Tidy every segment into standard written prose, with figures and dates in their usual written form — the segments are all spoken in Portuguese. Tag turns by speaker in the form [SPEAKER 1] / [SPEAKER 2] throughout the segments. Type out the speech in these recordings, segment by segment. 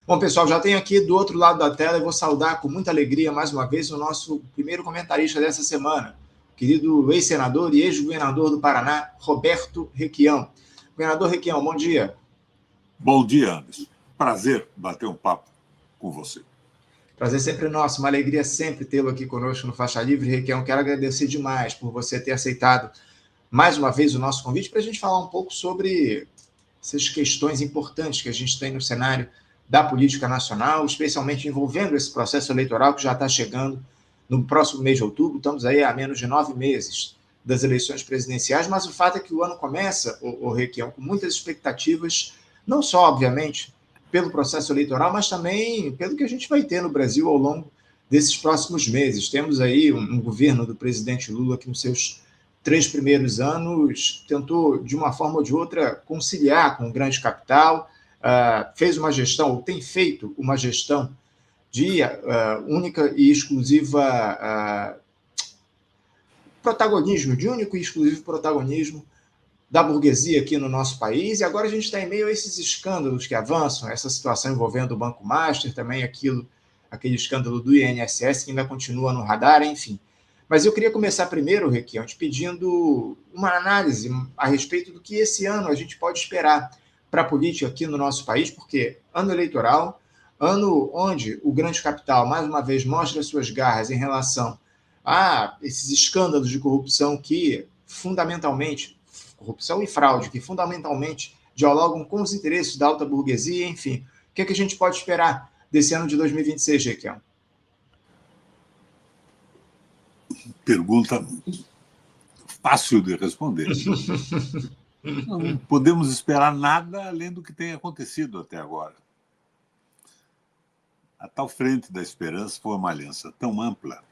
[SPEAKER 1] Bom, pessoal, já tenho aqui do outro lado da tela e vou saudar com muita alegria mais uma vez o nosso primeiro comentarista dessa semana, o querido ex-senador e ex-governador do Paraná, Roberto Requião. Governador Requião, bom dia.
[SPEAKER 2] Bom dia, Anderson. Prazer bater um papo com você.
[SPEAKER 1] Prazer sempre nosso, uma alegria sempre tê-lo aqui conosco no Faixa Livre, Requião. Quero agradecer demais por você ter aceitado mais uma vez o nosso convite para a gente falar um pouco sobre essas questões importantes que a gente tem no cenário da política nacional, especialmente envolvendo esse processo eleitoral que já está chegando no próximo mês de outubro. Estamos aí a menos de 9 meses das eleições presidenciais, mas o fato é que o ano começa, o Requião, com muitas expectativas, não só, obviamente, pelo processo eleitoral, mas também pelo que a gente vai ter no Brasil ao longo desses próximos meses. Temos aí um governo do presidente Lula que, nos seus 3 primeiros anos, tentou, de uma forma ou de outra, conciliar com o grande capital, fez uma gestão, ou tem feito uma gestão de única e exclusiva protagonismo, de único e exclusivo protagonismo da burguesia aqui no nosso país, e agora a gente está em meio a esses escândalos que avançam, essa situação envolvendo o Banco Master, também aquele escândalo do INSS que ainda continua no radar, enfim. Mas eu queria começar primeiro, Requião, te pedindo uma análise a respeito do que esse ano a gente pode esperar para a política aqui no nosso país, porque ano eleitoral, ano onde o grande capital, mais uma vez, mostra suas garras em relação a esses escândalos de corrupção que, fundamentalmente, corrupção e fraude, que fundamentalmente dialogam com os interesses da alta burguesia, enfim. O que é que a gente pode esperar desse ano de 2026, Requião?
[SPEAKER 2] Pergunta fácil de responder. Não podemos esperar nada além do que tem acontecido até agora. A tal frente da esperança foi uma aliança tão ampla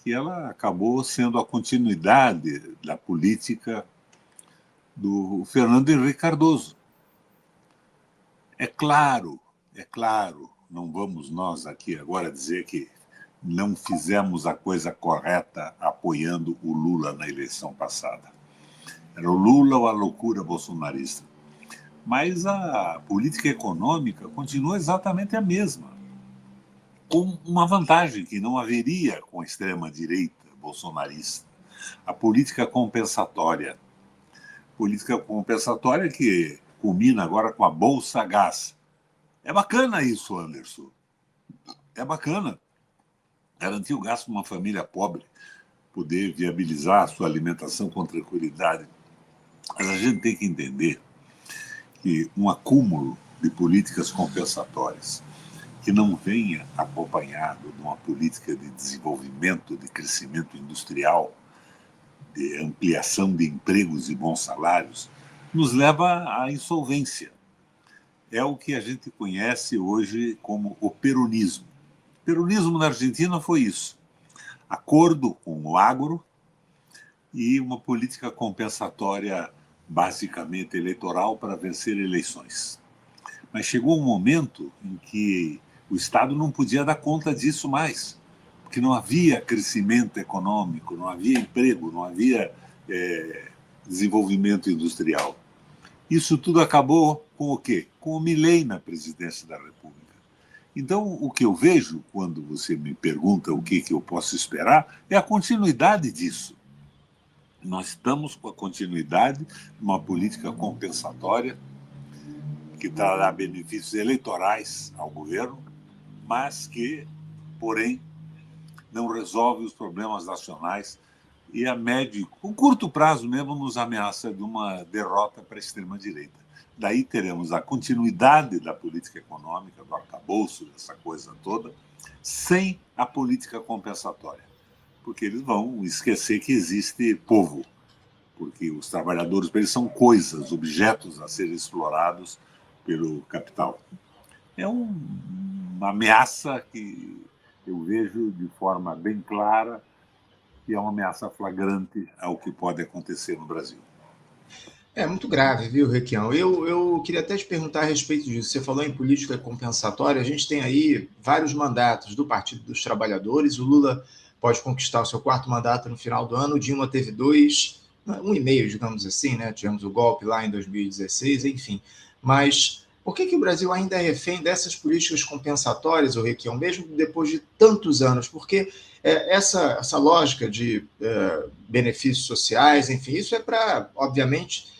[SPEAKER 2] que ela acabou sendo a continuidade da política do Fernando Henrique Cardoso. É claro, não vamos nós aqui agora dizer que não fizemos a coisa correta apoiando o Lula na eleição passada. Era o Lula ou a loucura bolsonarista. Mas a política econômica continua exatamente a mesma, com uma vantagem que não haveria com a extrema-direita bolsonarista. A política compensatória. Política compensatória que culmina agora com a Bolsa Gás. É bacana isso, Anderson. É bacana. Garantir o gasto de uma família pobre, poder viabilizar a sua alimentação com tranquilidade. Mas a gente tem que entender que um acúmulo de políticas compensatórias que não venha acompanhado de uma política de desenvolvimento, de crescimento industrial, de ampliação de empregos e bons salários, nos leva à insolvência. É o que a gente conhece hoje como o peronismo. O peronismo na Argentina foi isso. Acordo com o agro e uma política compensatória basicamente eleitoral para vencer eleições. Mas chegou um momento em que o Estado não podia dar conta disso mais, porque não havia crescimento econômico, não havia emprego, não havia desenvolvimento industrial. Isso tudo acabou com o quê? Com o Milei na presidência da República. Então, o que eu vejo, quando você me pergunta o que eu posso esperar, é a continuidade disso. Nós estamos com a continuidade de uma política compensatória que trará benefícios eleitorais ao governo, mas que, porém, não resolve os problemas nacionais e a médio, com curto prazo mesmo, nos ameaça de uma derrota para a extrema-direita. Daí teremos a continuidade da política econômica, do arcabouço, dessa coisa toda, sem a política compensatória. Porque eles vão esquecer que existe povo, porque os trabalhadores eles são coisas, objetos a serem explorados pelo capital. É uma ameaça que eu vejo de forma bem clara e é uma ameaça flagrante ao que pode acontecer no Brasil.
[SPEAKER 1] É muito grave, viu, Requião? Eu queria até te perguntar a respeito disso. Você falou em política compensatória, a gente tem aí vários mandatos do Partido dos Trabalhadores. O Lula pode conquistar o seu 4º mandato no final do ano, o Dilma teve 2, 1,5, digamos assim, né? Tivemos o golpe lá em 2016, enfim. Mas Por que o Brasil ainda é refém dessas políticas compensatórias, Requião, mesmo depois de tantos anos? Porque essa lógica de benefícios sociais, enfim, isso é para, obviamente,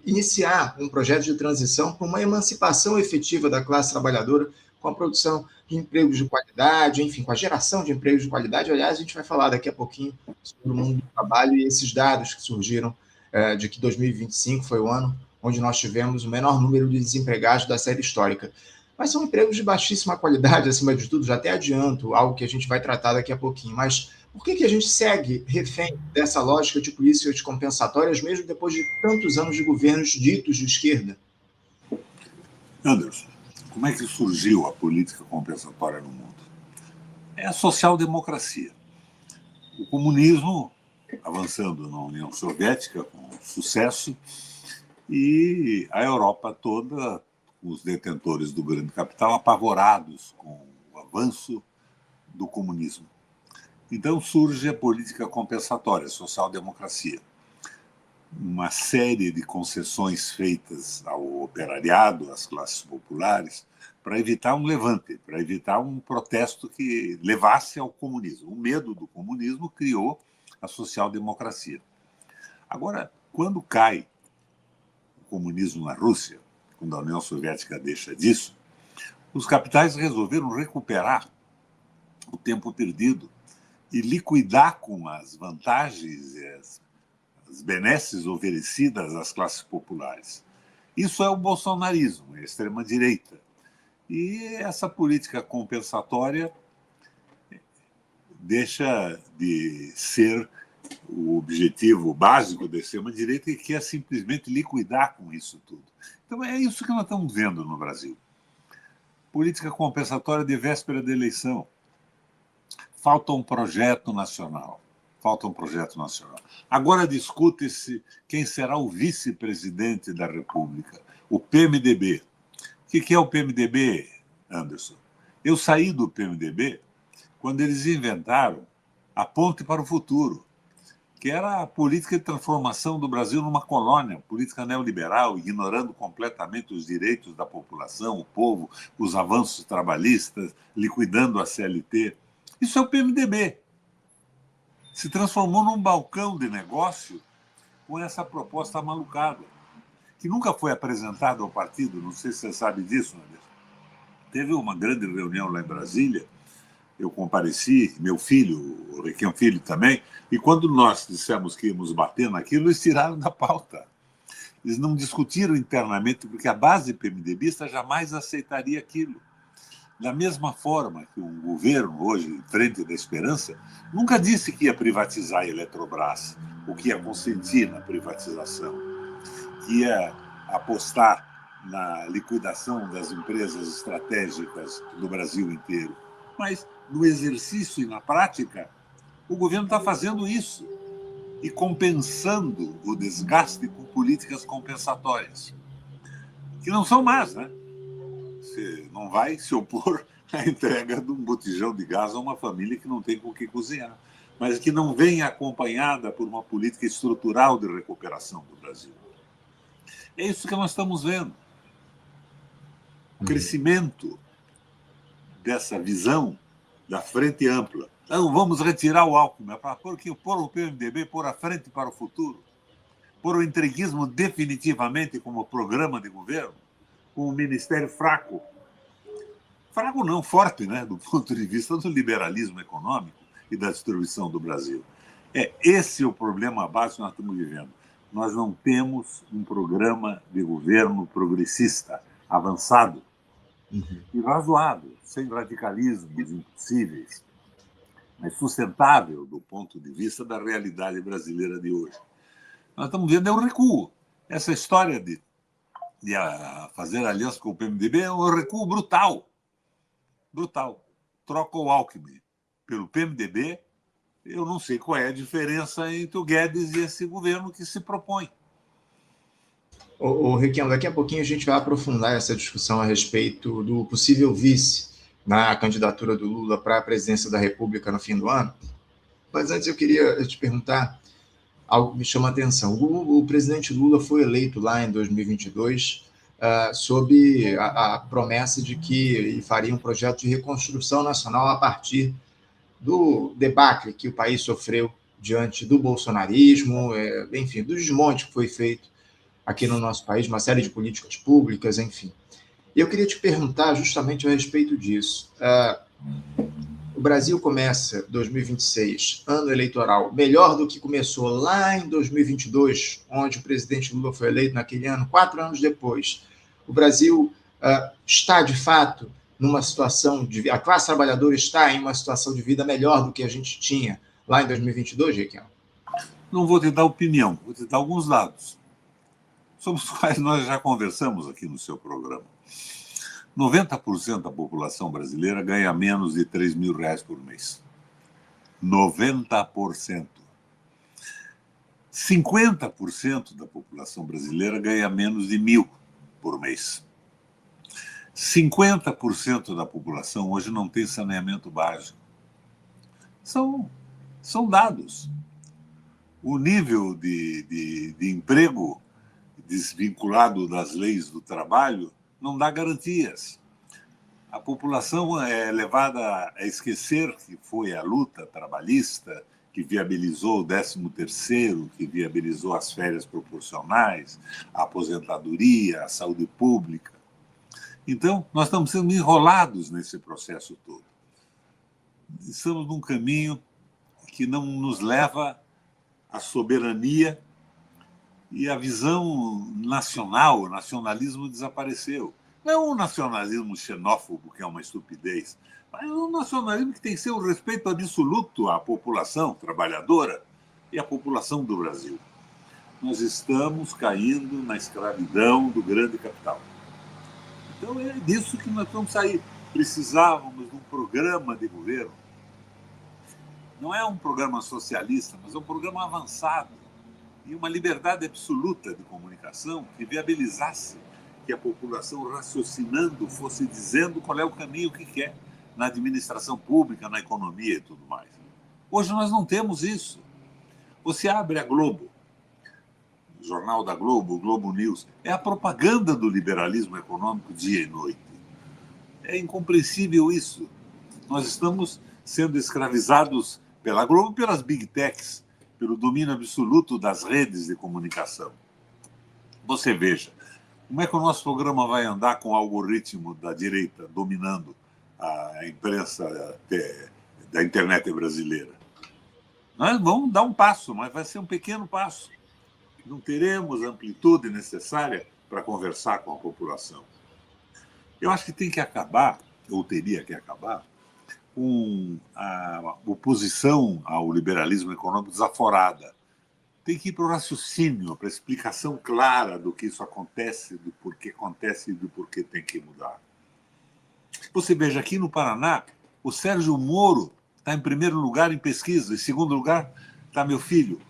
[SPEAKER 1] iniciar um projeto de transição para uma emancipação efetiva da classe trabalhadora com a produção de empregos de qualidade, enfim, com a geração de empregos de qualidade. Aliás, a gente vai falar daqui a pouquinho sobre o mundo do trabalho e esses dados que surgiram de que 2025 foi o ano onde nós tivemos o menor número de desempregados da série histórica. Mas são empregos de baixíssima qualidade, acima de tudo, já até adianto, algo que a gente vai tratar daqui a pouquinho. Mas por que a gente segue refém dessa lógica de políticas compensatórias, mesmo depois de tantos anos de governos ditos de esquerda?
[SPEAKER 2] Anderson, como é que surgiu a política compensatória no mundo? É a social-democracia. O comunismo avançando na União Soviética com sucesso, e a Europa toda, os detentores do grande capital, apavorados com o avanço do comunismo. Então surge a política compensatória, a social-democracia. Uma série de concessões feitas ao operariado, às classes populares, para evitar um levante, para evitar um protesto que levasse ao comunismo. O medo do comunismo criou a social-democracia. Agora, quando cai o comunismo na Rússia, quando a União Soviética deixa disso, os capitais resolveram recuperar o tempo perdido e liquidar com as vantagens e as benesses oferecidas às classes populares. Isso é o bolsonarismo, é a extrema-direita. E essa política compensatória deixa de ser o objetivo básico da extrema-direita, que é simplesmente liquidar com isso tudo. Então é isso que nós estamos vendo no Brasil. Política compensatória de véspera da eleição. Falta um projeto nacional. Agora discute-se quem será o vice-presidente da República, o PMDB. O que é o PMDB, Anderson? Eu saí do PMDB quando eles inventaram a Ponte para o Futuro, que era a política de transformação do Brasil numa colônia, política neoliberal, ignorando completamente os direitos da população, o povo, os avanços trabalhistas, liquidando a CLT. Isso é o PMDB. Se transformou num balcão de negócio com essa proposta malucada, que nunca foi apresentada ao partido, não sei se você sabe disso, Anderson. Teve uma grande reunião lá em Brasília, eu compareci, meu filho, o Requião Filho também, e quando nós dissemos que íamos bater naquilo, eles tiraram da pauta. Eles não discutiram internamente, porque a base PMDBista jamais aceitaria aquilo. Da mesma forma que o governo, hoje, em frente da Esperança, nunca disse que ia privatizar a Eletrobras, ou que ia consentir na privatização, que ia apostar na liquidação das empresas estratégicas do Brasil inteiro. Mas, no exercício e na prática, o governo está fazendo isso e compensando o desgaste com políticas compensatórias, que não são más, né? Você não vai se opor à entrega de um botijão de gás a uma família que não tem com o que cozinhar, mas que não vem acompanhada por uma política estrutural de recuperação do Brasil. É isso que nós estamos vendo. O crescimento dessa visão da frente ampla. Não, vamos retirar o Alckmin, para pôr o PMDB, pôr a frente para o futuro, pôr o entreguismo definitivamente como programa de governo, com um ministério fraco. Fraco não, forte, né, do ponto de vista do liberalismo econômico e da distribuição do Brasil. Esse é o problema básico que nós estamos vivendo. Nós não temos um programa de governo progressista, avançado, e razoável, sem radicalismos impossíveis, mas sustentável do ponto de vista da realidade brasileira de hoje. Nós estamos vendo um recuo. Essa história de fazer aliança com o PMDB é um recuo brutal. Brutal. Troca o Alckmin pelo PMDB, eu não sei qual é a diferença entre o Guedes e esse governo que se propõe.
[SPEAKER 1] Requião, daqui a pouquinho a gente vai aprofundar essa discussão a respeito do possível vice na candidatura do Lula para a presidência da República no fim do ano. Mas antes eu queria te perguntar algo que me chama a atenção. O presidente Lula foi eleito lá em 2022 sob a promessa de que faria um projeto de reconstrução nacional a partir do debacle que o país sofreu diante do bolsonarismo, enfim, do desmonte que foi feito aqui no nosso país, uma série de políticas públicas, enfim. Eu queria te perguntar justamente a respeito disso. O Brasil começa 2026, ano eleitoral, melhor do que começou lá em 2022, onde o presidente Lula foi eleito naquele ano, 4 anos depois. O Brasil está, de fato, numa situação de... A classe trabalhadora está em uma situação de vida melhor do que a gente tinha lá em 2022, Requião?
[SPEAKER 2] Não vou te dar opinião, vou te dar alguns dados, sobre os quais nós já conversamos aqui no seu programa. 90% da população brasileira ganha menos de R$3.000 por mês. 90%. 50% da população brasileira ganha menos de R$1.000 por mês. 50% da população hoje não tem saneamento básico. São dados. O nível de emprego desvinculado das leis do trabalho não dá garantias. A população é levada a esquecer que foi a luta trabalhista que viabilizou o 13º, que viabilizou as férias proporcionais, a aposentadoria, a saúde pública. Então, nós estamos sendo enrolados nesse processo todo. Estamos num caminho que não nos leva à soberania e a visão nacional, o nacionalismo desapareceu. Não é um nacionalismo xenófobo, que é uma estupidez, mas é um nacionalismo que tem que ser o respeito absoluto à população trabalhadora e à população do Brasil. Nós estamos caindo na escravidão do grande capital. Então é disso que nós vamos sair. Precisávamos de um programa de governo. Não é um programa socialista, mas é um programa avançado e uma liberdade absoluta de comunicação que viabilizasse que a população, raciocinando, fosse dizendo qual é o caminho que quer na administração pública, na economia e tudo mais. Hoje nós não temos isso. Você abre a Globo, o Jornal da Globo, o Globo News, é a propaganda do liberalismo econômico dia e noite. É incompreensível isso. Nós estamos sendo escravizados pela Globo e pelas Big Techs, pelo domínio absoluto das redes de comunicação. Você veja, como é que o nosso programa vai andar com o algoritmo da direita dominando a imprensa da internet brasileira? Nós vamos dar um passo, mas vai ser um pequeno passo. Não teremos a amplitude necessária para conversar com a população. Eu acho que tem que acabar, ou teria que acabar, com a oposição ao liberalismo econômico desaforada. Tem que ir para o raciocínio, para a explicação clara do que isso acontece, do porquê acontece e do porquê tem que mudar. Você veja, aqui no Paraná, o Sérgio Moro está em primeiro lugar em pesquisa, em segundo lugar está meu filho,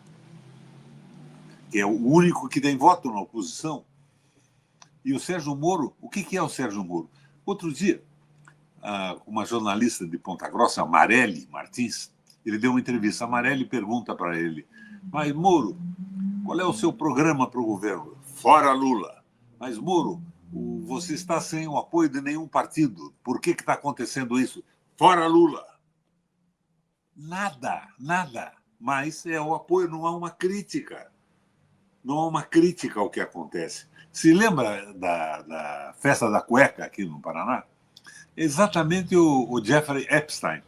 [SPEAKER 2] que é o único que tem voto na oposição. E o Sérgio Moro, o que é o Sérgio Moro? Outro dia, uma jornalista de Ponta Grossa, a Marely Martins, ele deu uma entrevista. A Marely pergunta para ele: mas, Moro, qual é o seu programa para o governo? Fora Lula. Mas, Moro, você está sem o apoio de nenhum partido. Por que está acontecendo isso? Fora Lula. Nada. Mas é o apoio, não há uma crítica. Não há uma crítica ao que acontece. Se lembra da festa da cueca aqui no Paraná? Exatamente o Jeffrey Epstein.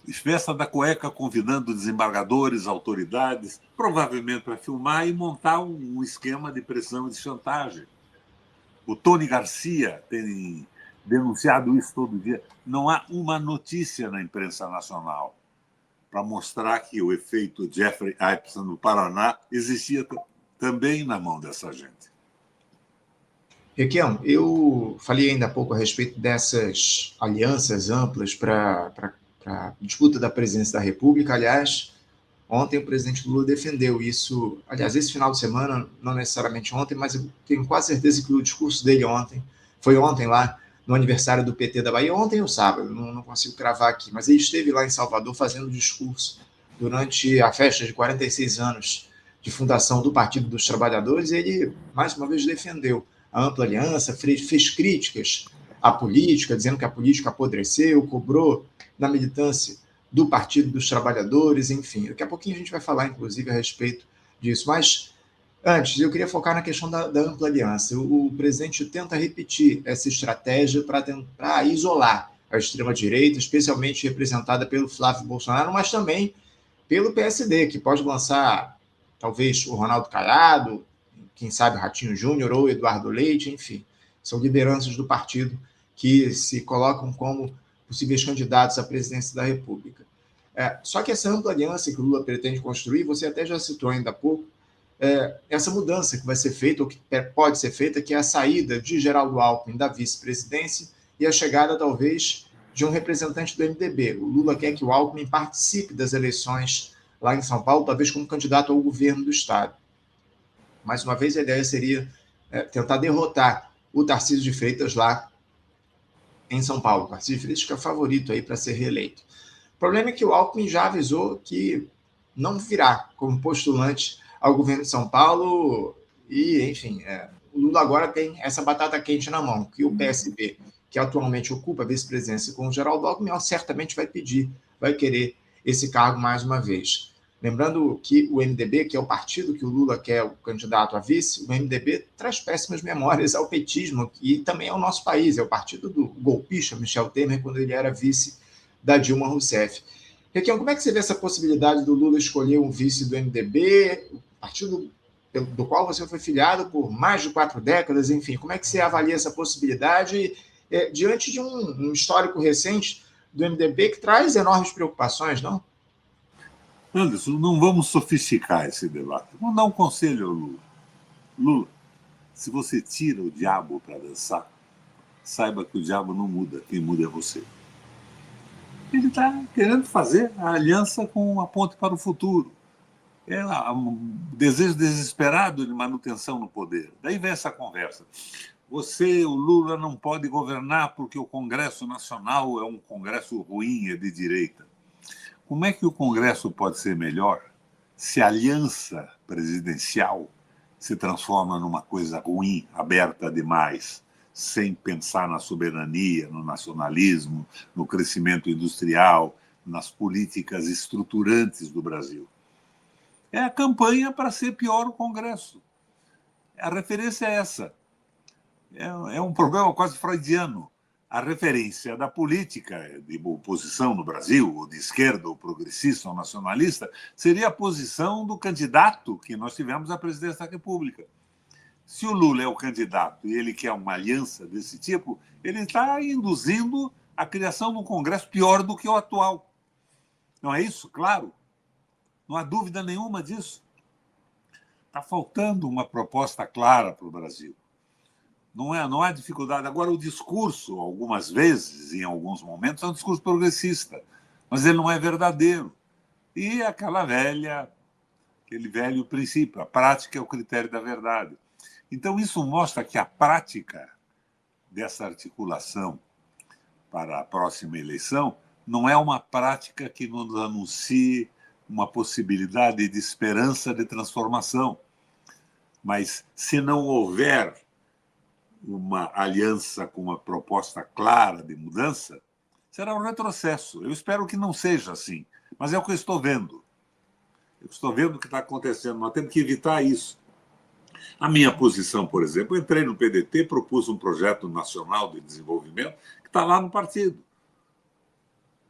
[SPEAKER 2] Festa da cueca convidando desembargadores, autoridades, provavelmente para filmar e montar um esquema de pressão e de chantagem. O Tony Garcia tem denunciado isso todo dia. Não há uma notícia na imprensa nacional para mostrar que o efeito Jeffrey Epstein no Paraná existia também na mão dessa gente.
[SPEAKER 1] Requião, eu falei ainda há pouco a respeito dessas alianças amplas para a disputa da presidência da República. Aliás, ontem o presidente Lula defendeu isso. Aliás, esse final de semana, não necessariamente ontem, mas eu tenho quase certeza que o discurso dele foi ontem lá, no aniversário do PT da Bahia, ontem ou sábado, não consigo cravar aqui, mas ele esteve lá em Salvador fazendo discurso durante a festa de 46 anos de fundação do Partido dos Trabalhadores, ele, mais uma vez, defendeu a ampla aliança, fez críticas à política, dizendo que a política apodreceu, cobrou na militância do Partido dos Trabalhadores, enfim. Daqui a pouquinho a gente vai falar, inclusive, a respeito disso. Mas, antes, eu queria focar na questão da ampla aliança. O presidente tenta repetir essa estratégia para isolar a extrema-direita, especialmente representada pelo Flávio Bolsonaro, mas também pelo PSD, que pode lançar, talvez, o Ronaldo Caiado, quem sabe Ratinho Júnior ou Eduardo Leite, enfim. São lideranças do partido que se colocam como possíveis candidatos à presidência da República. Só que essa ampla aliança que o Lula pretende construir, você até já citou ainda há pouco, essa mudança que vai ser feita, ou que pode ser feita, que é a saída de Geraldo Alckmin da vice-presidência e a chegada, talvez, de um representante do MDB. O Lula quer que o Alckmin participe das eleições lá em São Paulo, talvez como candidato ao governo do Estado. Mais uma vez, a ideia seria tentar derrotar o Tarcísio de Freitas lá em São Paulo. O Tarcísio de Freitas que é o favorito aí para ser reeleito. O problema é que o Alckmin já avisou que não virá como postulante ao governo de São Paulo e, enfim, o Lula agora tem essa batata quente na mão, que o PSB, que atualmente ocupa a vice-presidência com o Geraldo Alckmin, certamente vai querer esse cargo mais uma vez. Lembrando que o MDB, que é o partido que o Lula quer o candidato a vice, o MDB traz péssimas memórias ao petismo, e também ao nosso país, é o partido do golpista Michel Temer, quando ele era vice da Dilma Rousseff. Requião, como é que você vê essa possibilidade do Lula escolher um vice do MDB, partido do qual você foi filiado por mais de 4 décadas, enfim, como é que você avalia essa possibilidade diante de um histórico recente do MDB que traz enormes preocupações, não?
[SPEAKER 2] Anderson, não vamos sofisticar esse debate. Vamos dar um conselho ao Lula. Lula, se você tira o diabo para dançar, saiba que o diabo não muda, quem muda é você. Ele está querendo fazer a aliança com a ponte para o futuro. É um desejo desesperado de manutenção no poder. Daí vem essa conversa. Você, o Lula, não pode governar porque o Congresso Nacional é um Congresso ruim, é de direita. Como é que o Congresso pode ser melhor se a aliança presidencial se transforma numa coisa ruim, aberta demais, sem pensar na soberania, no nacionalismo, no crescimento industrial, nas políticas estruturantes do Brasil? É a campanha para ser pior o Congresso. A referência é essa. É um problema quase freudiano. A referência da política de oposição no Brasil, ou de esquerda, ou progressista, ou nacionalista, seria a posição do candidato que nós tivemos à presidência da República. Se o Lula é o candidato e ele quer uma aliança desse tipo, ele está induzindo a criação de um Congresso pior do que o atual. Não é isso? Claro. Não há dúvida nenhuma disso. Está faltando uma proposta clara para o Brasil. Não há dificuldade. Agora, o discurso, algumas vezes, em alguns momentos, é um discurso progressista, mas ele não é verdadeiro. E aquele velho princípio, a prática é o critério da verdade. Então, isso mostra que a prática dessa articulação para a próxima eleição não é uma prática que nos anuncie uma possibilidade de esperança de transformação. Mas, se não houver uma aliança com uma proposta clara de mudança, será um retrocesso. Eu espero que não seja assim, mas é o que eu estou vendo. Eu estou vendo o que está acontecendo. Nós temos que evitar isso. A minha posição, por exemplo, eu entrei no PDT, propus um projeto nacional de desenvolvimento que está lá no partido.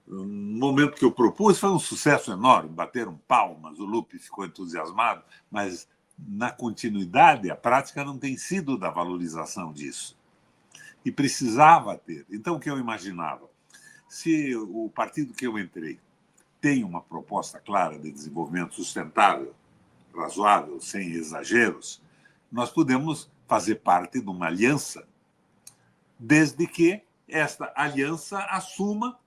[SPEAKER 2] No momento que eu propus, foi um sucesso enorme, bateram palmas, o Lupe ficou entusiasmado, mas na continuidade, a prática não tem sido da valorização disso. E precisava ter. Então, o que eu imaginava? Se o partido que eu entrei tem uma proposta clara de desenvolvimento sustentável, razoável, sem exageros, nós podemos fazer parte de uma aliança, desde que esta aliança assuma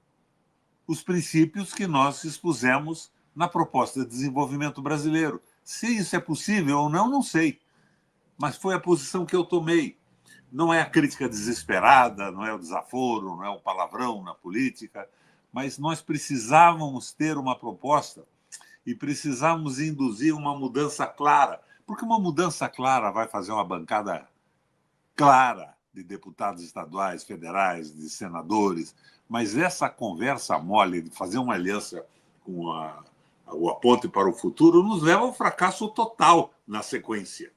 [SPEAKER 2] os princípios que nós expusemos na proposta de desenvolvimento brasileiro. Se isso é possível ou não, não sei. Mas foi a posição que eu tomei. Não é a crítica desesperada, não é o desaforo, não é o palavrão na política, mas nós precisávamos ter uma proposta. e precisamos induzir uma mudança clara, porque uma mudança clara vai fazer uma bancada clara de deputados estaduais, federais, de senadores, mas essa conversa mole de fazer uma aliança com a Ponte para o Futuro nos leva ao fracasso total na sequência.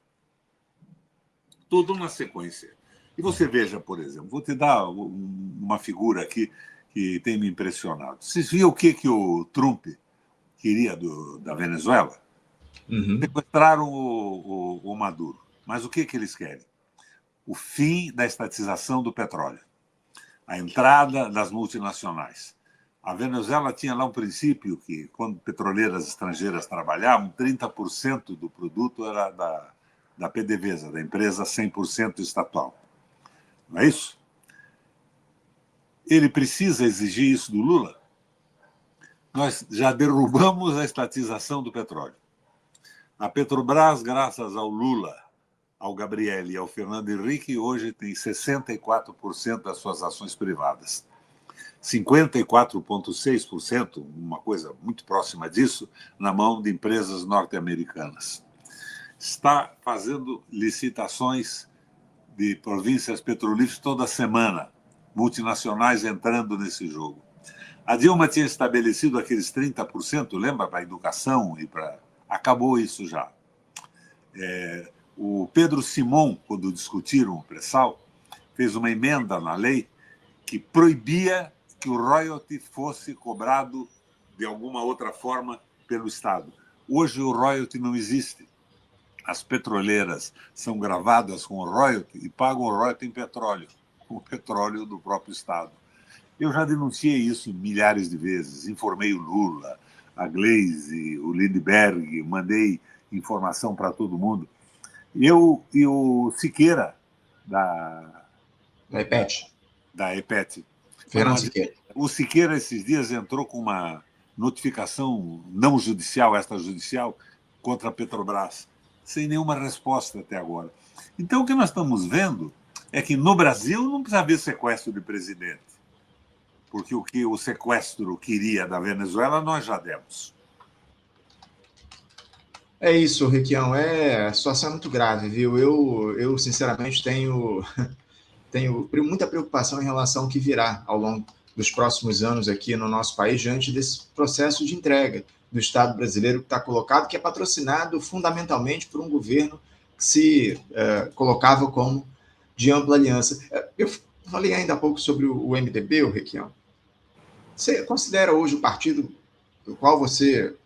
[SPEAKER 2] Tudo na sequência. E você veja, por exemplo, vou te dar uma figura aqui que tem me impressionado. Vocês viram o que o Trump queria da Venezuela? Sequestraram o Maduro. Mas o que eles querem? O fim da estatização do petróleo, a entrada das multinacionais. A Venezuela tinha lá um princípio que, quando petroleiras estrangeiras trabalhavam, 30% do produto era da PDVSA, da empresa 100% estatal. Não é isso? Ele precisa exigir isso do Lula? Nós já derrubamos a estatização do petróleo. A Petrobras, graças ao Lula, ao Gabriel e ao Fernando Henrique, hoje tem 64% das suas ações privadas. 54,6%, uma coisa muito próxima disso, na mão de empresas norte-americanas. Está fazendo licitações de províncias petrolíferas toda semana, multinacionais entrando nesse jogo. A Dilma tinha estabelecido aqueles 30%, lembra, para a educação e para... Acabou isso já. O Pedro Simon, quando discutiram o pré-sal, fez uma emenda na lei que proibia que o royalty fosse cobrado de alguma outra forma pelo Estado. Hoje o royalty não existe. As petroleiras são gravadas com o royalty e pagam o royalty em petróleo, com o petróleo do próprio Estado. Eu já denunciei isso milhares de vezes, informei o Lula, a Gleisi, o Lindbergh, mandei informação para todo mundo. Eu e o Siqueira, da EPET.
[SPEAKER 1] Fernando Siqueira.
[SPEAKER 2] O Siqueira, esses dias, entrou com uma notificação não judicial, extrajudicial, contra a Petrobras, sem nenhuma resposta até agora. Então, o que nós estamos vendo é que no Brasil não precisa haver sequestro de presidente, porque o que o sequestro queria da Venezuela nós já demos.
[SPEAKER 1] É isso, Requião. A situação é muito grave, viu? Eu sinceramente, tenho muita preocupação em relação ao que virá ao longo dos próximos anos aqui no nosso país, diante desse processo de entrega do Estado brasileiro que está colocado, que é patrocinado fundamentalmente por um governo que se colocava como de ampla aliança. Eu falei ainda há pouco sobre o MDB, Requião. Você considera hoje o partido do qual você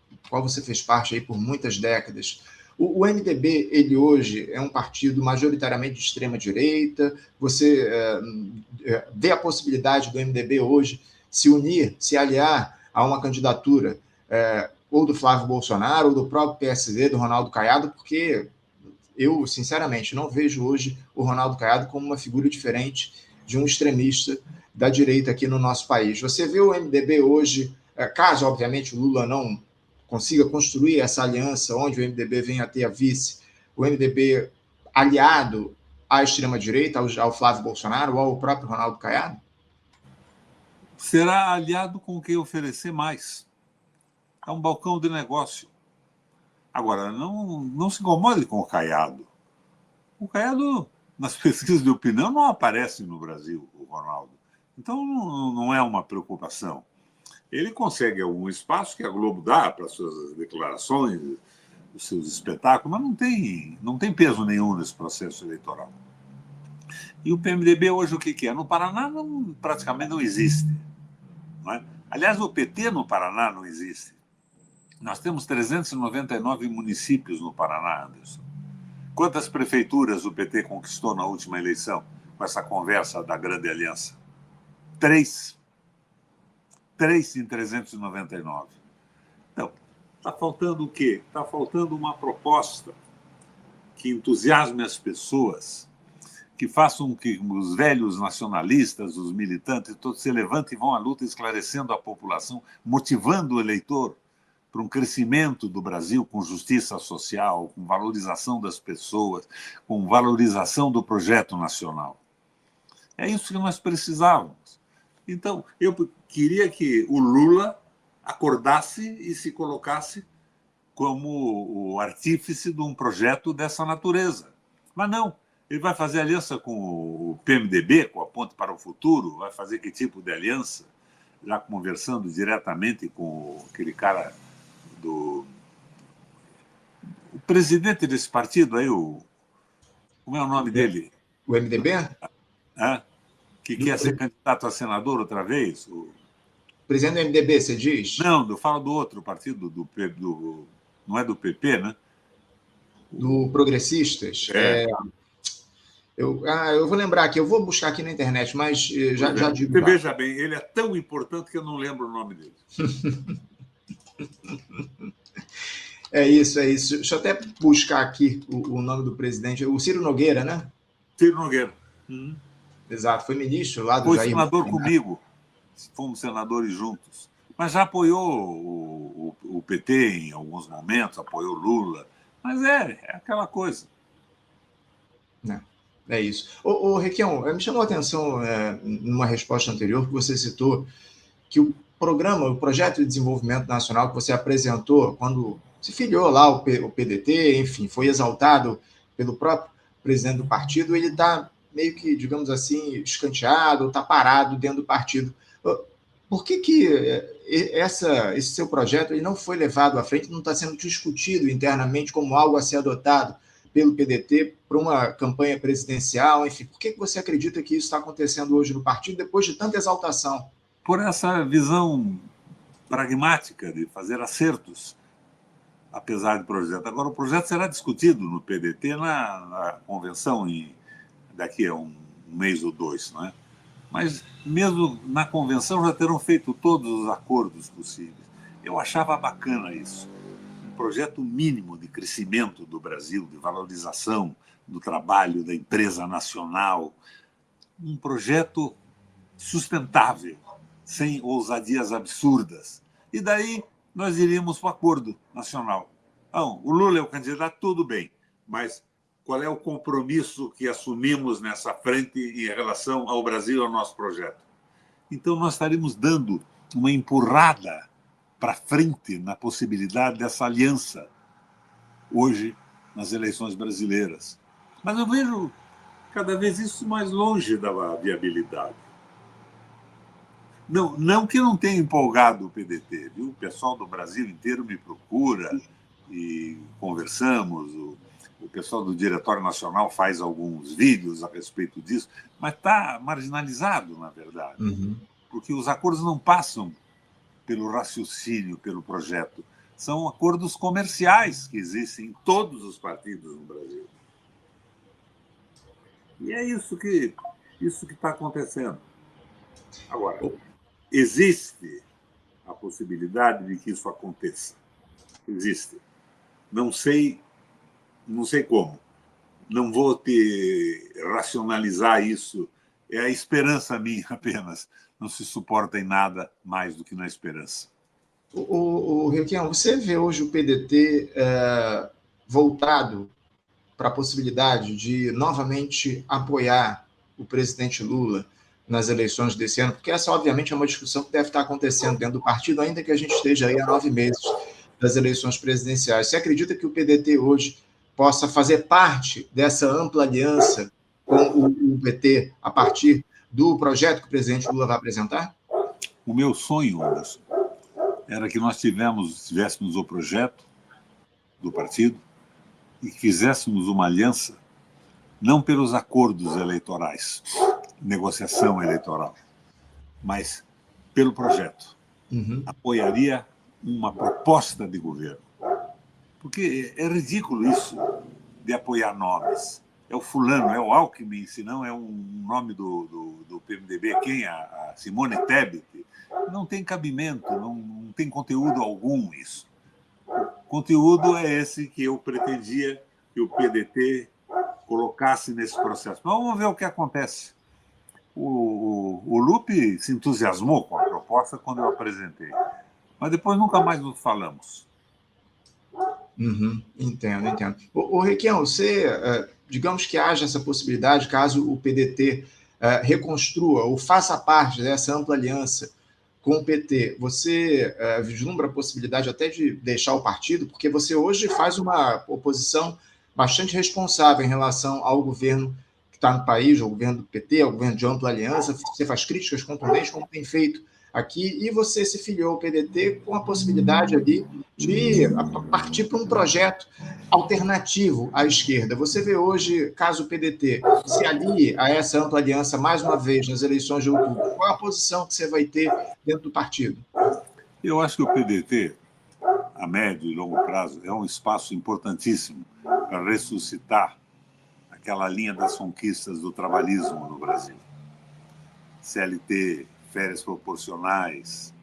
[SPEAKER 1] fez parte aí por muitas décadas? O MDB, ele hoje é um partido majoritariamente de extrema-direita? Você vê a possibilidade do MDB hoje se unir, se aliar a uma candidatura ou do Flávio Bolsonaro ou do próprio PSD, do Ronaldo Caiado? Porque eu, sinceramente, não vejo hoje o Ronaldo Caiado como uma figura diferente de um extremista da direita aqui no nosso país. Você vê o MDB hoje, caso, obviamente, o Lula não consiga construir essa aliança onde o MDB venha a ter a vice, o MDB aliado à extrema-direita, ao Flávio Bolsonaro ou ao próprio Ronaldo Caiado?
[SPEAKER 2] Será aliado com quem oferecer mais. É um balcão de negócio. Agora, não se incomode com o Caiado. O Caiado, nas pesquisas de opinião, não aparece no Brasil, o Ronaldo. Então, não é uma preocupação. Ele consegue algum espaço que a Globo dá para suas declarações, os seus espetáculos, mas não tem peso nenhum nesse processo eleitoral. E o PMDB hoje o que é? No Paraná praticamente não existe. Não é? Aliás, o PT no Paraná não existe. Nós temos 399 municípios no Paraná, Anderson. Quantas prefeituras o PT conquistou na última eleição com essa conversa da Grande Aliança? 3 em 399. Então, está faltando o quê? Está faltando uma proposta que entusiasme as pessoas, que façam que os velhos nacionalistas, os militantes, todos se levantem e vão à luta esclarecendo a população, motivando o eleitor para um crescimento do Brasil com justiça social, com valorização das pessoas, com valorização do projeto nacional. É isso que nós precisávamos. Então, eu queria que o Lula acordasse e se colocasse como o artífice de um projeto dessa natureza. Mas não, ele vai fazer aliança com o PMDB, com a Ponte para o Futuro, vai fazer que tipo de aliança? Já conversando diretamente com aquele cara do... O presidente desse partido aí, como é o nome dele?
[SPEAKER 1] O MDB?
[SPEAKER 2] Que quer ser candidato a senador outra vez? O
[SPEAKER 1] presidente do MDB, você diz?
[SPEAKER 2] Não, eu falo do outro partido, não é do PP, né?
[SPEAKER 1] Do Progressistas? Eu vou lembrar aqui, eu vou buscar aqui na internet, mas já digo.
[SPEAKER 2] Você veja bem, ele é tão importante que eu não lembro o nome dele.
[SPEAKER 1] É isso. Deixa eu até buscar aqui o nome do presidente. O Ciro Nogueira, né?
[SPEAKER 2] Ciro Nogueira.
[SPEAKER 1] Exato, foi ministro lá do
[SPEAKER 2] Foi
[SPEAKER 1] Jair.
[SPEAKER 2] Senador comigo. Fomos senadores juntos. Mas já apoiou o PT em alguns momentos, apoiou Lula. Mas é aquela coisa.
[SPEAKER 1] É isso. Requião, me chamou a atenção numa resposta anterior que você citou que o projeto de desenvolvimento nacional que você apresentou quando se filiou lá o PDT, enfim, foi exaltado pelo próprio presidente do partido, ele está meio que, digamos assim, escanteado, está parado dentro do partido. Por que esse seu projeto ele não foi levado à frente, não está sendo discutido internamente como algo a ser adotado pelo PDT para uma campanha presidencial? Enfim, por que você acredita que isso está acontecendo hoje no partido depois de tanta exaltação?
[SPEAKER 2] Por essa visão pragmática de fazer acertos, apesar do projeto. Agora, o projeto será discutido no PDT na convenção daqui a um mês ou dois, não é? Mas mesmo na convenção já terão feito todos os acordos possíveis. Eu achava bacana isso. Um projeto mínimo de crescimento do Brasil, de valorização do trabalho da empresa nacional. Um projeto sustentável, sem ousadias absurdas. E daí nós iríamos para o acordo nacional. Então, o Lula é o candidato, tudo bem, mas qual é o compromisso que assumimos nessa frente em relação ao Brasil e ao nosso projeto? Então, nós estaríamos dando uma empurrada para frente na possibilidade dessa aliança hoje nas eleições brasileiras. Mas eu vejo cada vez isso mais longe da viabilidade. Não que não tenha empolgado o PDT, viu? O pessoal do Brasil inteiro me procura e conversamos. O pessoal do Diretório Nacional faz alguns vídeos a respeito disso, mas está marginalizado, na verdade, porque os acordos não passam pelo raciocínio, pelo projeto. São acordos comerciais que existem em todos os partidos no Brasil. E é isso que está acontecendo. Agora, existe a possibilidade de que isso aconteça. Existe. Não sei como. Não vou racionalizar isso. É a esperança minha apenas. Não se suporta em nada mais do que na esperança.
[SPEAKER 1] Requião, você vê hoje o PDT voltado para a possibilidade de novamente apoiar o presidente Lula nas eleições desse ano? Porque essa, obviamente, é uma discussão que deve estar acontecendo dentro do partido, ainda que a gente esteja aí há 9 meses das eleições presidenciais. Você acredita que o PDT hoje possa fazer parte dessa ampla aliança com o PT a partir do projeto que o presidente Lula vai apresentar?
[SPEAKER 2] O meu sonho, Anderson, era que nós tivéssemos o projeto do partido e que fizéssemos uma aliança não pelos acordos eleitorais, negociação eleitoral, mas pelo projeto. Apoiaria uma proposta de governo. Porque é ridículo isso de apoiar nomes. É o fulano, é o Alckmin, se não é um nome do PMDB, quem? A Simone Tebet. Não tem cabimento, não tem conteúdo algum isso. O conteúdo é esse que eu pretendia que o PDT colocasse nesse processo. Mas vamos ver o que acontece. O Lupe se entusiasmou com a proposta quando eu apresentei, mas depois nunca mais nos falamos.
[SPEAKER 1] Entendo. Requião, você, digamos que haja essa possibilidade, caso o PDT reconstrua ou faça parte dessa ampla aliança com o PT, você vislumbra a possibilidade até de deixar o partido? Porque você hoje faz uma oposição bastante responsável em relação ao governo que está no país, ao governo do PT, ao governo de ampla aliança. Você faz críticas contundentes, como tem feito aqui, e você se filiou ao PDT com a possibilidade ali de partir para um projeto alternativo à esquerda. Você vê hoje, caso o PDT se alie a essa ampla aliança mais uma vez nas eleições de outubro, qual a posição que você vai ter dentro do partido?
[SPEAKER 2] Eu acho que o PDT, a médio e longo prazo, é um espaço importantíssimo para ressuscitar aquela linha das conquistas do trabalhismo no Brasil. CLT, férias proporcionais,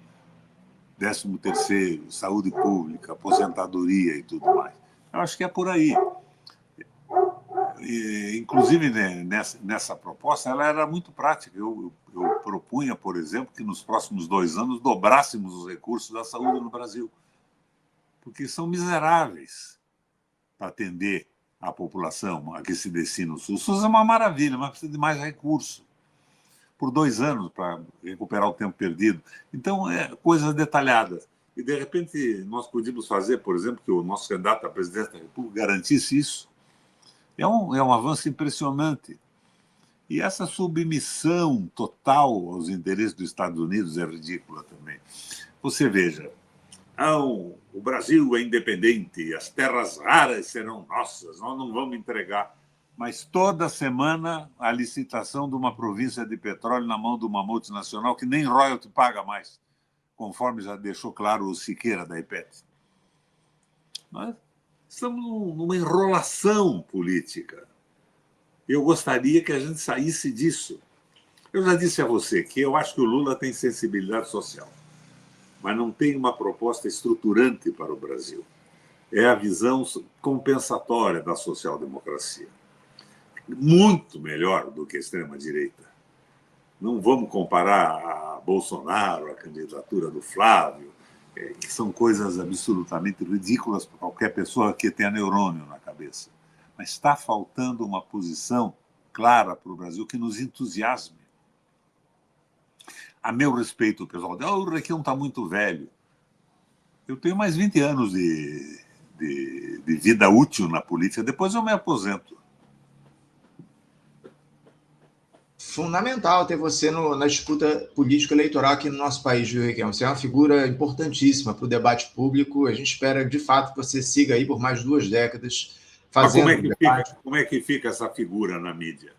[SPEAKER 2] 13º, saúde pública, aposentadoria e tudo mais. Eu acho que é por aí. E, inclusive, né, nessa proposta, ela era muito prática. Eu propunha, por exemplo, que nos próximos 2 anos dobrássemos os recursos da saúde no Brasil, porque são miseráveis para atender a população a que se destina o SUS. O SUS é uma maravilha, mas precisa de mais recurso. Por 2 anos para recuperar o tempo perdido. Então, coisas detalhadas. E, de repente, nós podíamos fazer, por exemplo, que o nosso candidato à presidência da República garantisse isso. É um avanço impressionante. E essa submissão total aos interesses dos Estados Unidos é ridícula também. Você veja, o Brasil é independente, as terras raras serão nossas, nós não vamos entregar. Mas toda semana a licitação de uma província de petróleo na mão de uma multinacional que nem royalty paga mais, conforme já deixou claro o Siqueira da IPET. Nós estamos numa enrolação política. Eu gostaria que a gente saísse disso. Eu já disse a você que eu acho que o Lula tem sensibilidade social, mas não tem uma proposta estruturante para o Brasil. É a visão compensatória da social-democracia. Muito melhor do que a extrema-direita. Não vamos comparar a Bolsonaro, a candidatura do Flávio, que são coisas absolutamente ridículas para qualquer pessoa que tenha neurônio na cabeça. Mas está faltando uma posição clara para o Brasil que nos entusiasme. A meu respeito, o pessoal diz, o Requião está muito velho. Eu tenho mais 20 anos de vida útil na política, depois eu me aposento.
[SPEAKER 1] Fundamental ter você na disputa política eleitoral aqui no nosso país, viu, Requião? Você é uma figura importantíssima para o debate público. A gente espera, de fato, que você siga aí por mais 2 décadas fazendo
[SPEAKER 2] como é que fica essa figura na mídia?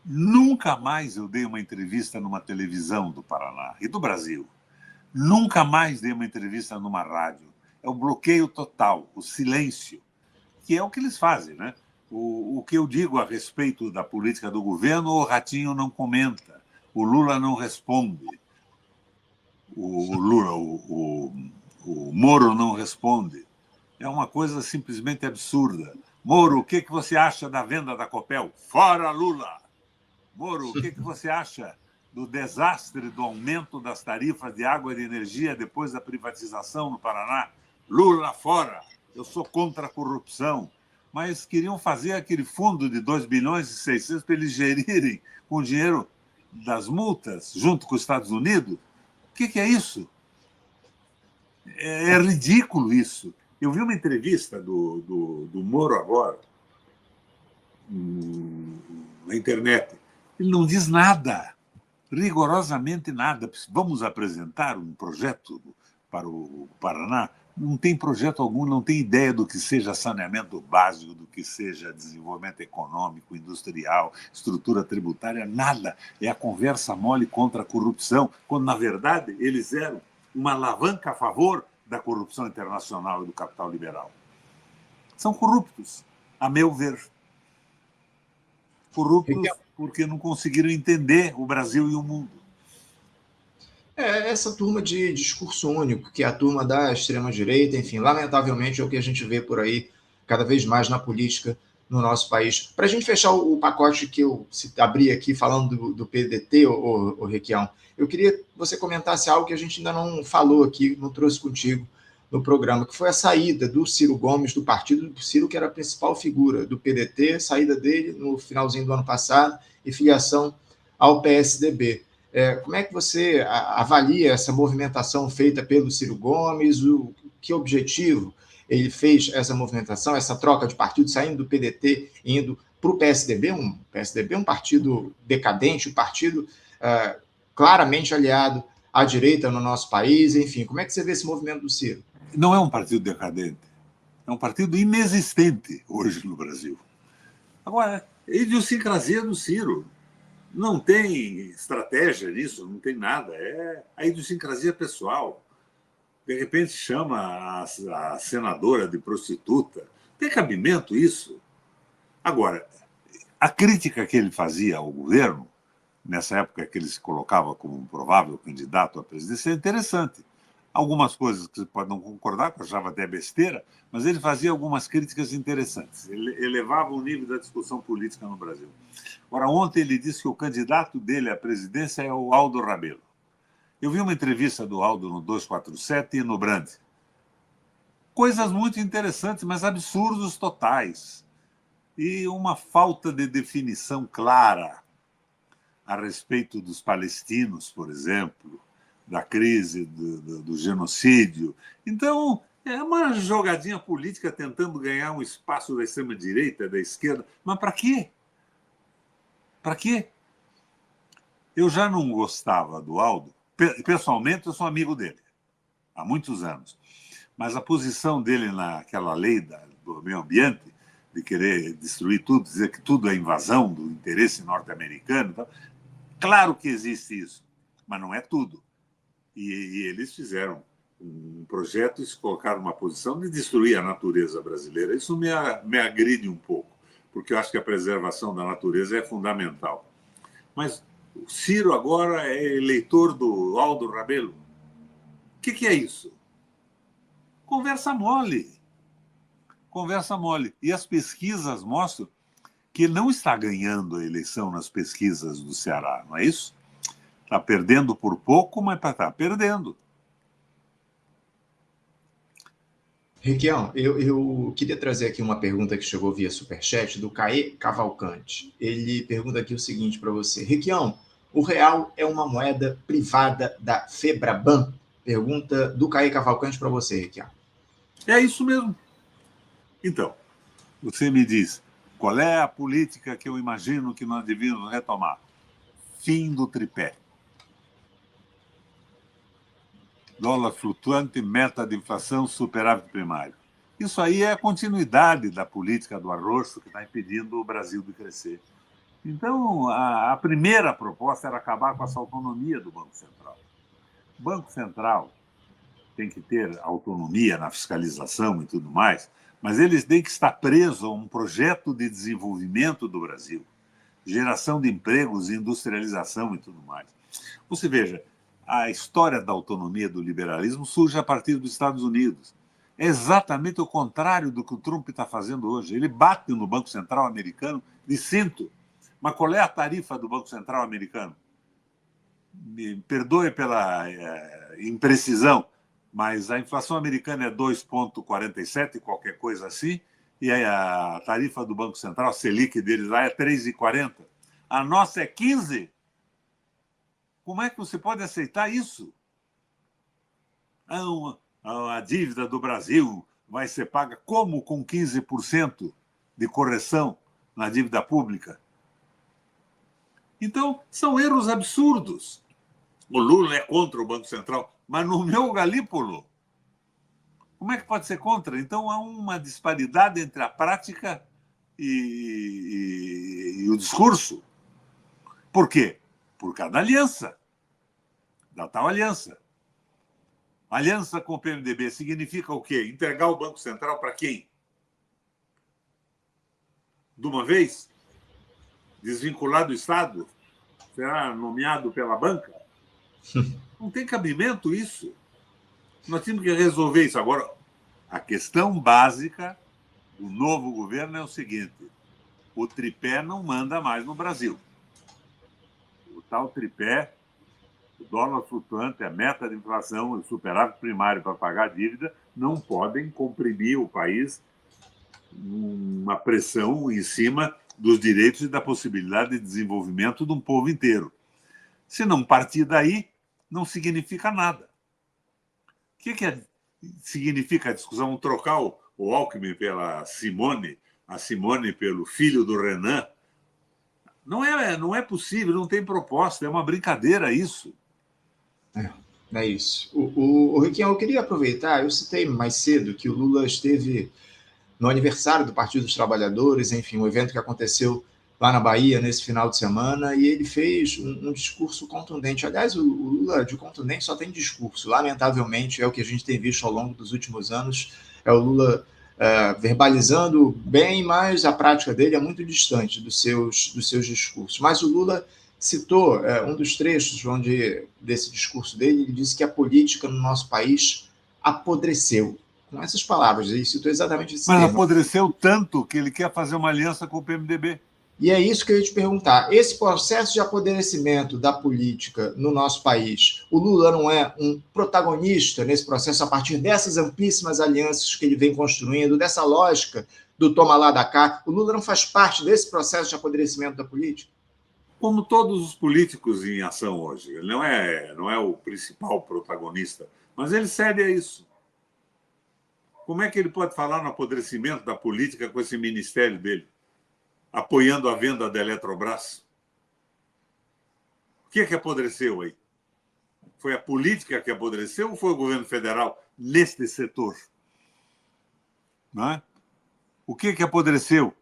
[SPEAKER 2] Nunca mais eu dei uma entrevista numa televisão do Paraná e do Brasil. Nunca mais dei uma entrevista numa rádio. É o bloqueio total, o silêncio, que é o que eles fazem, né? O que eu digo a respeito da política do governo, o Ratinho não comenta, o Lula não responde, o Moro não responde. É uma coisa simplesmente absurda. Moro, o que você acha da venda da Copel? Fora Lula! Moro, o que você acha do desastre do aumento das tarifas de água e de energia depois da privatização no Paraná? Lula fora! Eu sou contra a corrupção. Mas queriam fazer aquele fundo de 2,6 bilhões para eles gerirem com o dinheiro das multas junto com os Estados Unidos. O que é isso? É ridículo isso. Eu vi uma entrevista do Moro agora na internet. Ele não diz nada, rigorosamente nada. Vamos apresentar um projeto para o Paraná? Não tem projeto algum, não tem ideia do que seja saneamento básico, do que seja desenvolvimento econômico, industrial, estrutura tributária, nada. É a conversa mole contra a corrupção, quando, na verdade, eles eram uma alavanca a favor da corrupção internacional e do capital liberal. São corruptos, a meu ver. Corruptos porque não conseguiram entender o Brasil e o mundo.
[SPEAKER 1] Essa turma de discurso único, que é a turma da extrema-direita, enfim, lamentavelmente é o que a gente vê por aí cada vez mais na política no nosso país. Para a gente fechar o pacote que eu abri aqui falando do PDT, o Requião, eu queria que você comentasse algo que a gente ainda não falou aqui, não trouxe contigo no programa, que foi a saída do Ciro Gomes do partido, do Ciro, que era a principal figura do PDT, saída dele no finalzinho do ano passado e filiação ao PSDB. Como é que você avalia essa movimentação feita pelo Ciro Gomes? Que objetivo ele fez essa movimentação, essa troca de partido, saindo do PDT e indo para o PSDB? PSDB é um partido decadente, um partido claramente aliado à direita no nosso país. Enfim, como é que você vê esse movimento do Ciro?
[SPEAKER 2] Não é um partido decadente. É um partido inexistente hoje no Brasil. Agora, a idiosincrasia do Ciro. Não tem estratégia nisso, não tem nada. É a idiosincrasia pessoal. De repente chama a senadora de prostituta. Tem cabimento isso? Agora, a crítica que ele fazia ao governo, nessa época que ele se colocava como um provável candidato à presidência, é interessante. Algumas coisas que você pode não concordar, que eu achava até besteira, mas ele fazia algumas críticas interessantes. Ele elevava o nível da discussão política no Brasil. Agora, ontem ele disse que o candidato dele à presidência é o Aldo Rebelo. Eu vi uma entrevista do Aldo no 247 e no Brand. Coisas muito interessantes, mas absurdos totais. E uma falta de definição clara a respeito dos palestinos, por exemplo, da crise do genocídio. Então, é uma jogadinha política tentando ganhar um espaço da extrema-direita, da esquerda. Mas para quê? Para quê? Eu já não gostava do Aldo. Pessoalmente, eu sou amigo dele, há muitos anos. Mas a posição dele naquela lei do meio ambiente, de querer destruir tudo, dizer que tudo é invasão do interesse norte-americano, então, claro que existe isso, mas não é tudo. E eles fizeram um projeto e se colocaram numa posição de destruir a natureza brasileira. Isso me agride um pouco, porque eu acho que a preservação da natureza é fundamental. Mas o Ciro agora é eleitor do Aldo Rebelo. O que é isso? Conversa mole. Conversa mole. E as pesquisas mostram que ele não está ganhando a eleição nas pesquisas do Ceará, não é isso? Está perdendo por pouco, mas está perdendo.
[SPEAKER 1] Requião, eu queria trazer aqui uma pergunta que chegou via Superchat do Caê Cavalcante. Ele pergunta aqui o seguinte para você. Requião, o real é uma moeda privada da Febraban? Pergunta do Caê Cavalcante para você, Requião.
[SPEAKER 2] É isso mesmo. Então, você me diz, qual é a política que eu imagino que nós devíamos retomar? Fim do tripé. Dólar flutuante, meta de inflação, superávit primário. Isso aí é a continuidade da política do arroxo que está impedindo o Brasil de crescer. Então, a primeira proposta era acabar com essa autonomia do Banco Central. O Banco Central tem que ter autonomia na fiscalização e tudo mais, mas eles têm que estar presos a um projeto de desenvolvimento do Brasil, geração de empregos, industrialização e tudo mais. Você veja, a história da autonomia do liberalismo surge a partir dos Estados Unidos. É exatamente o contrário do que o Trump está fazendo hoje. Ele bate no Banco Central americano de cinto. Mas qual é a tarifa do Banco Central americano? Me perdoe pela imprecisão, mas a inflação americana é 2,47, qualquer coisa assim, e a tarifa do Banco Central, a Selic deles lá, é 3,40. A nossa é 15. Como é que você pode aceitar isso? A dívida do Brasil vai ser paga como com 15% de correção na dívida pública? Então, são erros absurdos. O Lula é contra o Banco Central, mas no meu Galípolo, como é que pode ser contra? Então, há uma disparidade entre a prática e o discurso. Por quê? Por causa da aliança. Da tal aliança. Aliança com o PMDB significa o quê? Entregar o Banco Central para quem? De uma vez? Desvincular do Estado? Será nomeado pela banca? Não tem cabimento isso. Nós temos que resolver isso. Agora, a questão básica do novo governo é o seguinte: o tripé não manda mais no Brasil. O tal tripé, o dólar flutuante, a meta de inflação, o superávit primário para pagar a dívida, não podem comprimir o país numa pressão em cima dos direitos e da possibilidade de desenvolvimento de um povo inteiro. Se não partir daí, não significa nada. O que significa a discussão? Vamos trocar o Alckmin pela Simone, a Simone pelo filho do Renan? Não é possível, não tem proposta, é uma brincadeira isso.
[SPEAKER 1] É isso. O Riquinho, eu queria aproveitar, eu citei mais cedo que o Lula esteve no aniversário do Partido dos Trabalhadores, enfim, um evento que aconteceu lá na Bahia nesse final de semana, e ele fez um discurso contundente. Aliás, o Lula de contundente só tem discurso, lamentavelmente é o que a gente tem visto ao longo dos últimos anos, é o Lula verbalizando bem, mas a prática dele é muito distante dos seus discursos. Mas o Lula citou um dos trechos desse discurso dele, ele disse que a política no nosso país apodreceu. Com essas palavras, ele citou exatamente esse
[SPEAKER 2] termo.
[SPEAKER 1] Mas
[SPEAKER 2] apodreceu tanto que ele quer fazer uma aliança com o PMDB.
[SPEAKER 1] E é isso que eu ia te perguntar. Esse processo de apodrecimento da política no nosso país, o Lula não é um protagonista nesse processo a partir dessas amplíssimas alianças que ele vem construindo, dessa lógica do toma lá da cá? O Lula não faz parte desse processo de apodrecimento da política?
[SPEAKER 2] Como todos os políticos em ação hoje. Ele não é o principal protagonista, mas ele cede a isso. Como é que ele pode falar no apodrecimento da política com esse ministério dele, apoiando a venda da Eletrobras? O que apodreceu aí? Foi a política que apodreceu ou foi o governo federal neste setor? Não é? O que apodreceu?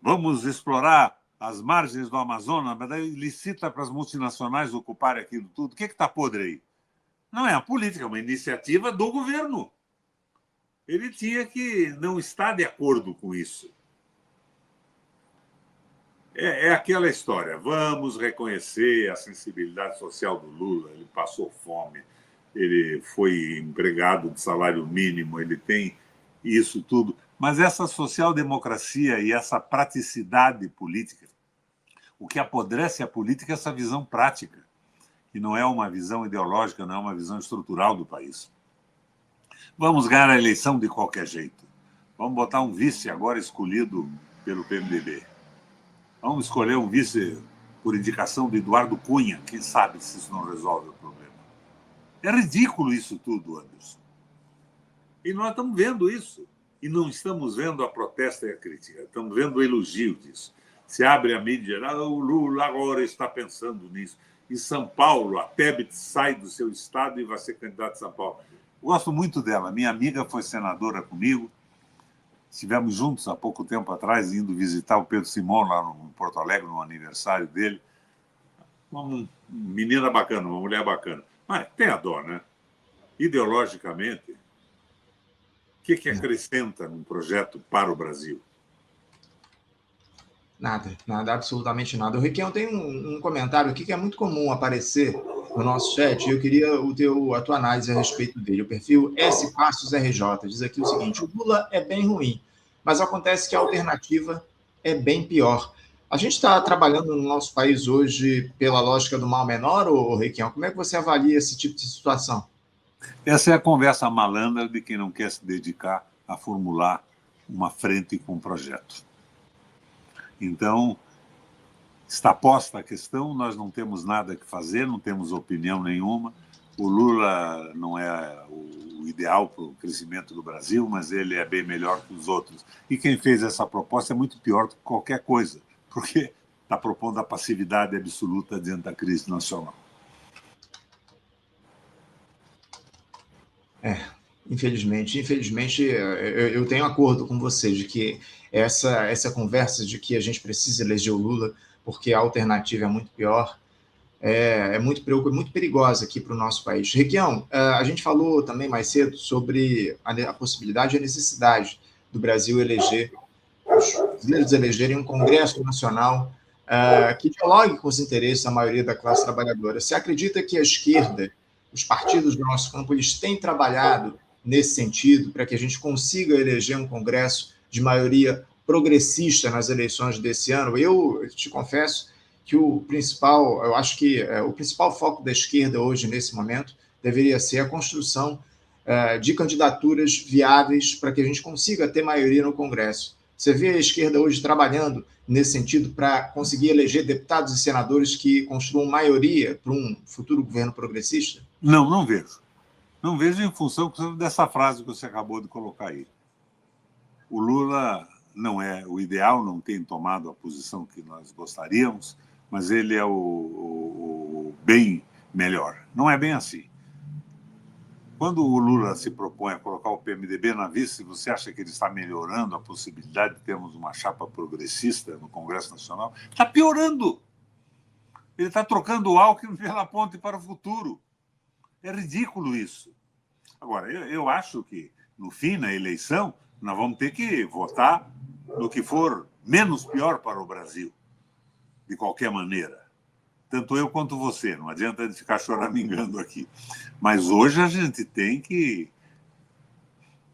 [SPEAKER 2] Vamos explorar as margens do Amazonas, mas daí licita para as multinacionais ocuparem aquilo tudo. O que está podre aí? Não é a política, é uma iniciativa do governo. Ele tinha que não estar de acordo com isso. É aquela história, vamos reconhecer a sensibilidade social do Lula, ele passou fome, ele foi empregado de salário mínimo, ele tem isso tudo, mas essa social-democracia e essa praticidade política, o que apodrece a política é essa visão prática, que não é uma visão ideológica, não é uma visão estrutural do país. Vamos ganhar a eleição de qualquer jeito. Vamos botar um vice agora escolhido pelo PMDB. Vamos escolher um vice por indicação de Eduardo Cunha. Quem sabe se isso não resolve o problema. É ridículo isso tudo, Anderson. E nós estamos vendo isso. E não estamos vendo a protesta e a crítica. Estamos vendo o elogio disso. Se abre a mídia, o Lula agora está pensando nisso. Em São Paulo, a Tebet sai do seu estado e vai ser candidato a São Paulo. Gosto muito dela. Minha amiga foi senadora comigo. Estivemos juntos há pouco tempo atrás, indo visitar o Pedro Simão lá no Porto Alegre, no aniversário dele. Uma menina bacana, uma mulher bacana. Mas tem a dó, né? Ideologicamente, o que acrescenta num projeto para o Brasil?
[SPEAKER 1] Nada, absolutamente nada. O Riquelme tem um comentário aqui que é muito comum aparecer no nosso chat, e eu queria a tua análise a respeito dele. O perfil S Passos RJ diz aqui o seguinte: o Lula é bem ruim, mas acontece que a alternativa é bem pior. A gente está trabalhando no nosso país hoje pela lógica do mal menor, ou Riquelme? Como é que você avalia esse tipo de situação?
[SPEAKER 2] Essa é a conversa malandra de quem não quer se dedicar a formular uma frente com um projeto. Então, está posta a questão, nós não temos nada que fazer, não temos opinião nenhuma. O Lula não é o ideal para o crescimento do Brasil, mas ele é bem melhor que os outros. E quem fez essa proposta é muito pior do que qualquer coisa, porque está propondo a passividade absoluta diante da crise nacional.
[SPEAKER 1] Infelizmente, eu tenho acordo com você de que essa conversa de que a gente precisa eleger o Lula porque a alternativa é muito pior, é muito perigosa aqui para o nosso país. Requião, a gente falou também mais cedo sobre a possibilidade e a necessidade do Brasil eleger, os brasileiros elegerem um Congresso Nacional que dialogue com os interesses da maioria da classe trabalhadora. Você acredita que a esquerda, os partidos do nosso campo, eles têm trabalhado nesse sentido, para que a gente consiga eleger um Congresso de maioria progressista nas eleições desse ano? Eu te confesso que eu acho que o principal foco da esquerda hoje, nesse momento, deveria ser a construção de candidaturas viáveis para que a gente consiga ter maioria no Congresso. Você vê a esquerda hoje trabalhando nesse sentido para conseguir eleger deputados e senadores que construam maioria para um futuro governo progressista?
[SPEAKER 2] Não, não vejo. Não vejo em função dessa frase que você acabou de colocar aí. O Lula não é o ideal, não tem tomado a posição que nós gostaríamos, mas ele é o bem melhor. Não é bem assim. Quando o Lula se propõe a colocar o PMDB na vice, você acha que ele está melhorando a possibilidade de termos uma chapa progressista no Congresso Nacional? Está piorando. Ele está trocando o Alckmin pela ponte para o futuro. É ridículo isso. Agora, eu acho que, no fim, na eleição, nós vamos ter que votar no que for menos pior para o Brasil, de qualquer maneira. Tanto eu quanto você, não adianta de ficar choramingando aqui. Mas hoje a gente tem que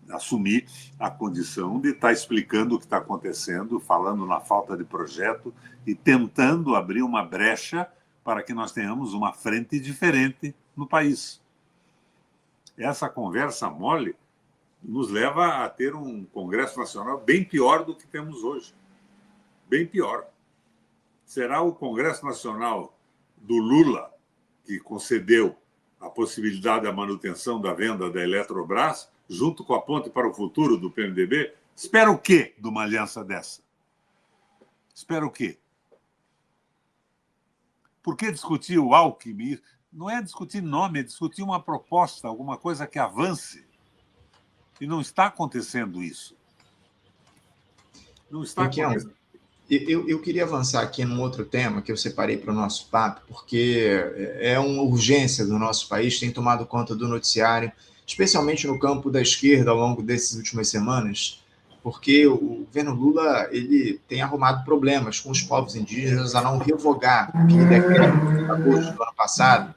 [SPEAKER 2] assumir a condição de estar explicando o que está acontecendo, falando na falta de projeto e tentando abrir uma brecha para que nós tenhamos uma frente diferente no país. Essa conversa mole nos lva a ter um Congresso Nacional bem pior do que temos hoje. Bem pior. Será o Congresso Nacional do Lula, que concedeu a possibilidade da manutenção da venda da Eletrobras, junto com a ponte para o futuro do PMDB? Espera o quê de uma aliança dessa? Espera o quê? Por que discutir o Alckmin? Não é discutir nome, é discutir uma proposta, alguma coisa que avance. E não está acontecendo isso. Não está acontecendo.
[SPEAKER 1] Eu queria avançar aqui num outro tema que eu separei para o nosso papo, porque é uma urgência do nosso país, tem tomado conta do noticiário, especialmente no campo da esquerda ao longo dessas últimas semanas, porque o governo Lula ele tem arrumado problemas com os povos indígenas a não revogar aquele decreto de agosto do ano passado,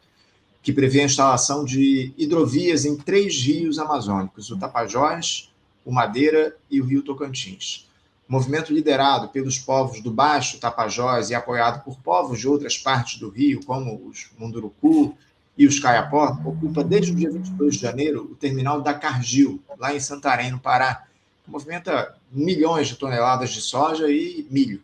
[SPEAKER 1] que prevê a instalação de hidrovias em 3 rios amazônicos, o Tapajós, o Madeira e o Rio Tocantins. Movimento liderado pelos povos do Baixo Tapajós e apoiado por povos de outras partes do Rio, como os Munduruku e os Kayapó, ocupa desde o dia 22 de janeiro o terminal da Cargill, lá em Santarém, no Pará, que movimenta milhões de toneladas de soja e milho.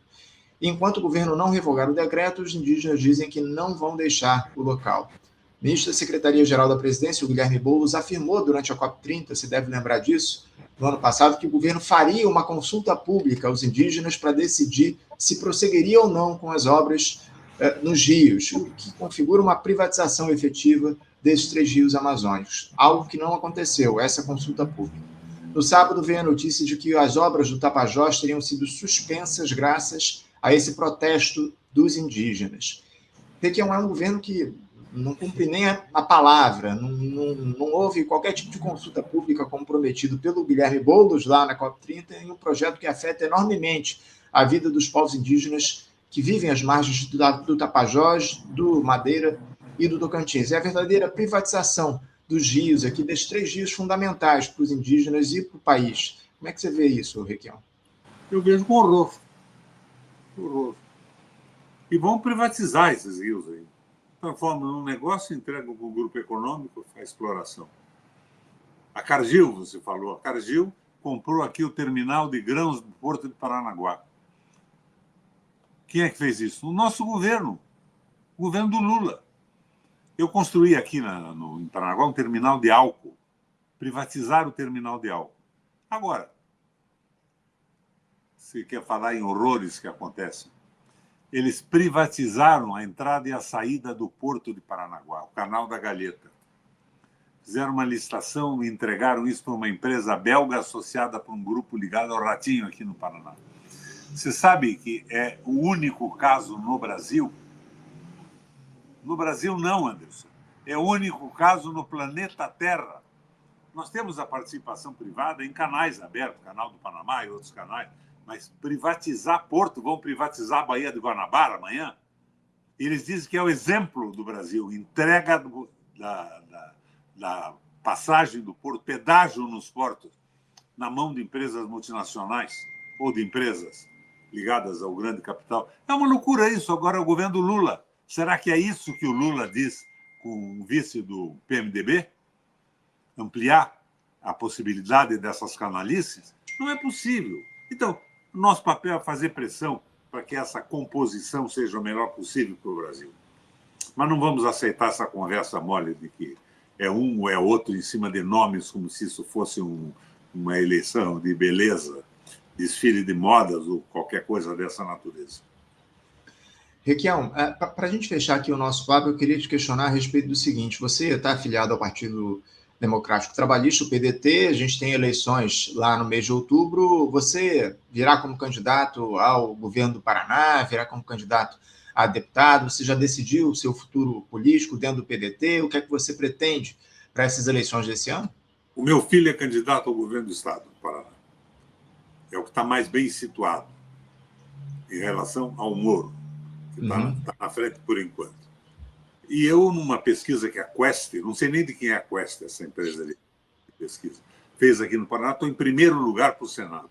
[SPEAKER 1] Enquanto o governo não revogar o decreto, os indígenas dizem que não vão deixar o local. O ministro da Secretaria-Geral da Presidência, o Guilherme Boulos, afirmou durante a COP30, se deve lembrar disso, no ano passado, que o governo faria uma consulta pública aos indígenas para decidir se prosseguiria ou não com as obras nos rios, o que configura uma privatização efetiva desses 3 rios amazônicos, algo que não aconteceu, essa consulta pública. No sábado, veio a notícia de que as obras do Tapajós teriam sido suspensas graças a esse protesto dos indígenas. Requião é um governo que não cumpre nem a palavra, não houve qualquer tipo de consulta pública como prometido pelo Guilherme Boulos lá na COP30 em um projeto que afeta enormemente a vida dos povos indígenas que vivem às margens do Tapajós, do Madeira e do Tocantins. É a verdadeira privatização dos rios aqui, desses 3 rios fundamentais para os indígenas e para o país. Como é que você vê isso, Requião?
[SPEAKER 2] Eu vejo com horror. Horror. E vão privatizar esses rios aí. Transforma num negócio e entrega para o grupo econômico a exploração. A Cargill, você falou, a Cargill comprou aqui o terminal de grãos do Porto de Paranaguá. Quem é que fez isso? O nosso governo, o governo do Lula. Eu construí aqui em Paranaguá um terminal de álcool, privatizar o terminal de álcool. Agora, se quer falar em horrores que acontecem, eles privatizaram a entrada e a saída do Porto de Paranaguá, o Canal da Galheta. Fizeram uma licitação e entregaram isso para uma empresa belga associada para um grupo ligado ao Ratinho aqui no Paraná. Você sabe que é o único caso no Brasil? No Brasil não, Anderson. É o único caso no planeta Terra. Nós temos a participação privada em canais abertos, Canal do Panamá e outros canais, mas privatizar Porto, vão privatizar a Baía de Guanabara amanhã? Eles dizem que é o exemplo do Brasil, entrega da passagem do Porto, pedágio nos portos, na mão de empresas multinacionais ou de empresas ligadas ao grande capital. É uma loucura isso. Agora é o governo do Lula. Será que é isso que o Lula diz com o vice do PMDB? Ampliar a possibilidade dessas canalices? Não é possível. Então, Nosso papel é fazer pressão para que essa composição seja o melhor possível para o Brasil. Mas não vamos aceitar essa conversa mole de que é um ou é outro em cima de nomes, como se isso fosse uma eleição de beleza, desfile de modas ou qualquer coisa dessa natureza.
[SPEAKER 1] Requião, para a gente fechar aqui o nosso papo, eu queria te questionar a respeito do seguinte: você está afiliado ao Partido Democrático Trabalhista, o PDT, a gente tem eleições lá no mês de outubro, você virá como candidato ao governo do Paraná, virá como candidato a deputado, você já decidiu o seu futuro político dentro do PDT, o que é que você pretende para essas eleições desse ano?
[SPEAKER 2] O meu filho é candidato ao governo do Estado do Paraná. É o que está mais bem situado em relação ao Moro, que está na frente por enquanto. E eu, numa pesquisa que a Quest, não sei nem de quem é a Quest, essa empresa de pesquisa, fez aqui no Paraná, estou em primeiro lugar para o Senado.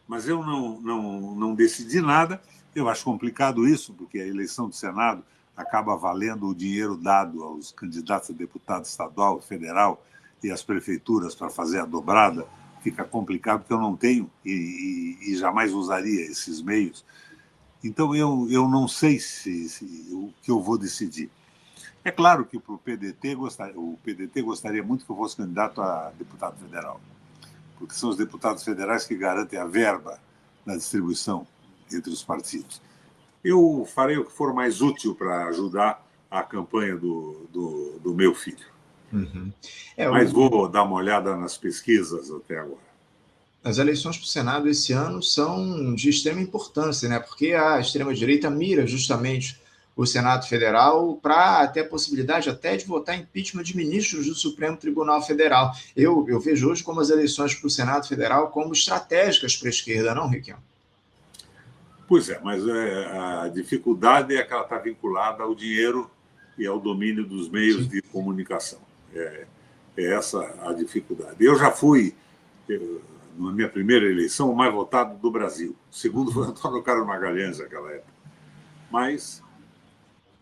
[SPEAKER 2] Mas eu não decidi nada. Eu acho complicado isso, porque a eleição do Senado acaba valendo o dinheiro dado aos candidatos a deputado estadual, federal e às prefeituras para fazer a dobrada. Fica complicado, porque eu não tenho e jamais usaria esses meios. Então, eu não sei o que eu vou decidir. É claro que para o PDT gostaria muito que eu fosse candidato a deputado federal, porque são os deputados federais que garantem a verba na distribuição entre os partidos. Eu farei o que for mais útil para ajudar a campanha do meu filho. Mas vou dar uma olhada nas pesquisas até agora.
[SPEAKER 1] As eleições para o Senado esse ano são de extrema importância, né? Porque a extrema-direita mira justamente o Senado Federal para ter a possibilidade até de votar impeachment de ministros do Supremo Tribunal Federal. Eu vejo hoje como as eleições para o Senado Federal como estratégicas para a esquerda, não, Requião?
[SPEAKER 2] Pois é, mas a dificuldade é que ela está vinculada ao dinheiro e ao domínio dos meios de comunicação. É essa a dificuldade. Eu já fui, na minha primeira eleição, o mais votado do Brasil. O segundo foi Antônio Carlos Magalhães, naquela época. Mas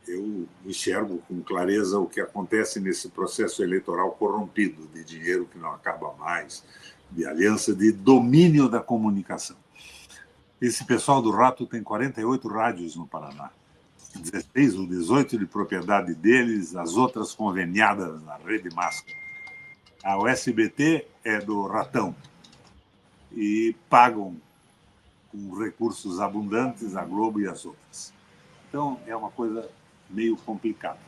[SPEAKER 2] eu enxergo com clareza o que acontece nesse processo eleitoral corrompido, de dinheiro que não acaba mais, de aliança, de domínio da comunicação. Esse pessoal do Rato tem 48 rádios no Paraná, 16 ou 18 de propriedade deles, as outras conveniadas na Rede Máscara. A USBT é do Ratão e pagam com recursos abundantes a Globo e as outras. Então, é uma coisa meio complicada.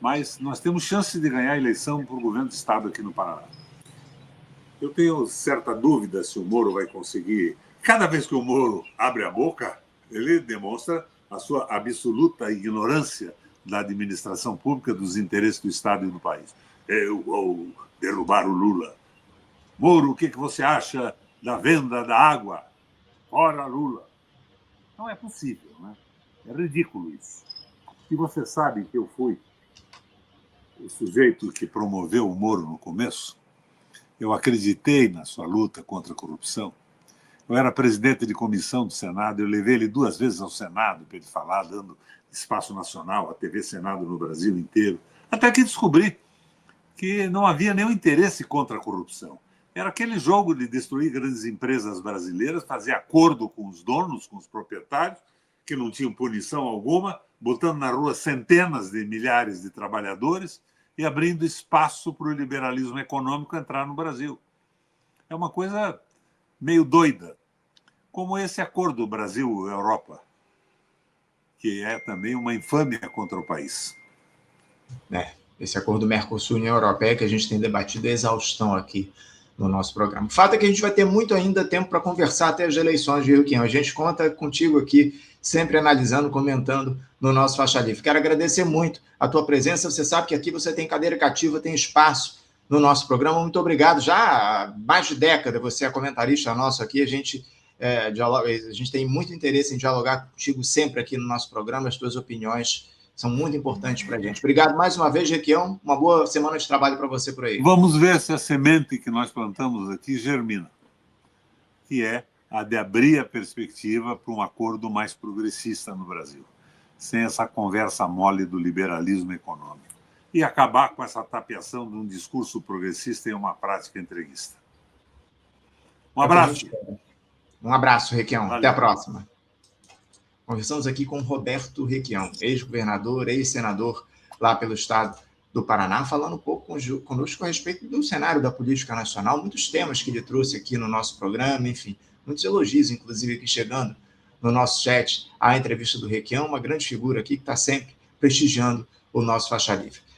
[SPEAKER 2] Mas nós temos chance de ganhar a eleição para o governo do Estado aqui no Paraná. Eu tenho certa dúvida se o Moro vai conseguir. Cada vez que o Moro abre a boca, ele demonstra a sua absoluta ignorância da administração pública, dos interesses do Estado e do país. Eu vou derrubar o Lula. Moro, o que você acha da venda da água? Fora Lula. Não é possível, né? É ridículo isso. E você sabe que eu fui o sujeito que promoveu o Moro no começo? Eu acreditei na sua luta contra a corrupção. Eu era presidente de comissão do Senado, eu levei ele 2 vezes ao Senado para ele falar, dando espaço nacional, a TV Senado no Brasil inteiro, até que descobri que não havia nenhum interesse contra a corrupção. Era aquele jogo de destruir grandes empresas brasileiras, fazer acordo com os donos, com os proprietários, que não tinham punição alguma, botando na rua centenas de milhares de trabalhadores e abrindo espaço para o liberalismo econômico entrar no Brasil. É uma coisa meio doida, como esse acordo Brasil-Europa, que é também uma infâmia contra o país.
[SPEAKER 1] Esse acordo Mercosul-União Europeia que a gente tem debatido a exaustão aqui no nosso programa. O fato é que a gente vai ter muito ainda tempo para conversar até as eleições, viu, Requião? A gente conta contigo aqui, sempre analisando, comentando no nosso Faixa Livre. Quero agradecer muito a tua presença. Você sabe que aqui você tem cadeira cativa, tem espaço no nosso programa. Muito obrigado. Já há mais de década você é comentarista nosso aqui. A gente tem muito interesse em dialogar contigo sempre aqui no nosso programa. As tuas opiniões são muito importantes para a gente. Obrigado mais uma vez, Requião. Uma boa semana de trabalho para você por aí.
[SPEAKER 2] Vamos ver se a semente que nós plantamos aqui germina, que é a de abrir a perspectiva para um acordo mais progressista no Brasil, sem essa conversa mole do liberalismo econômico, e acabar com essa tapeação de um discurso progressista em uma prática entreguista. Um abraço.
[SPEAKER 1] Um abraço, Requião.
[SPEAKER 2] Valeu.
[SPEAKER 1] Até a próxima. Conversamos aqui com Roberto Requião, ex-governador, ex-senador lá pelo estado do Paraná, falando um pouco conosco a respeito do cenário da política nacional, muitos temas que ele trouxe aqui no nosso programa, enfim, muitos elogios, inclusive, aqui chegando no nosso chat, a entrevista do Requião, uma grande figura aqui que está sempre prestigiando o nosso Faixa Livre.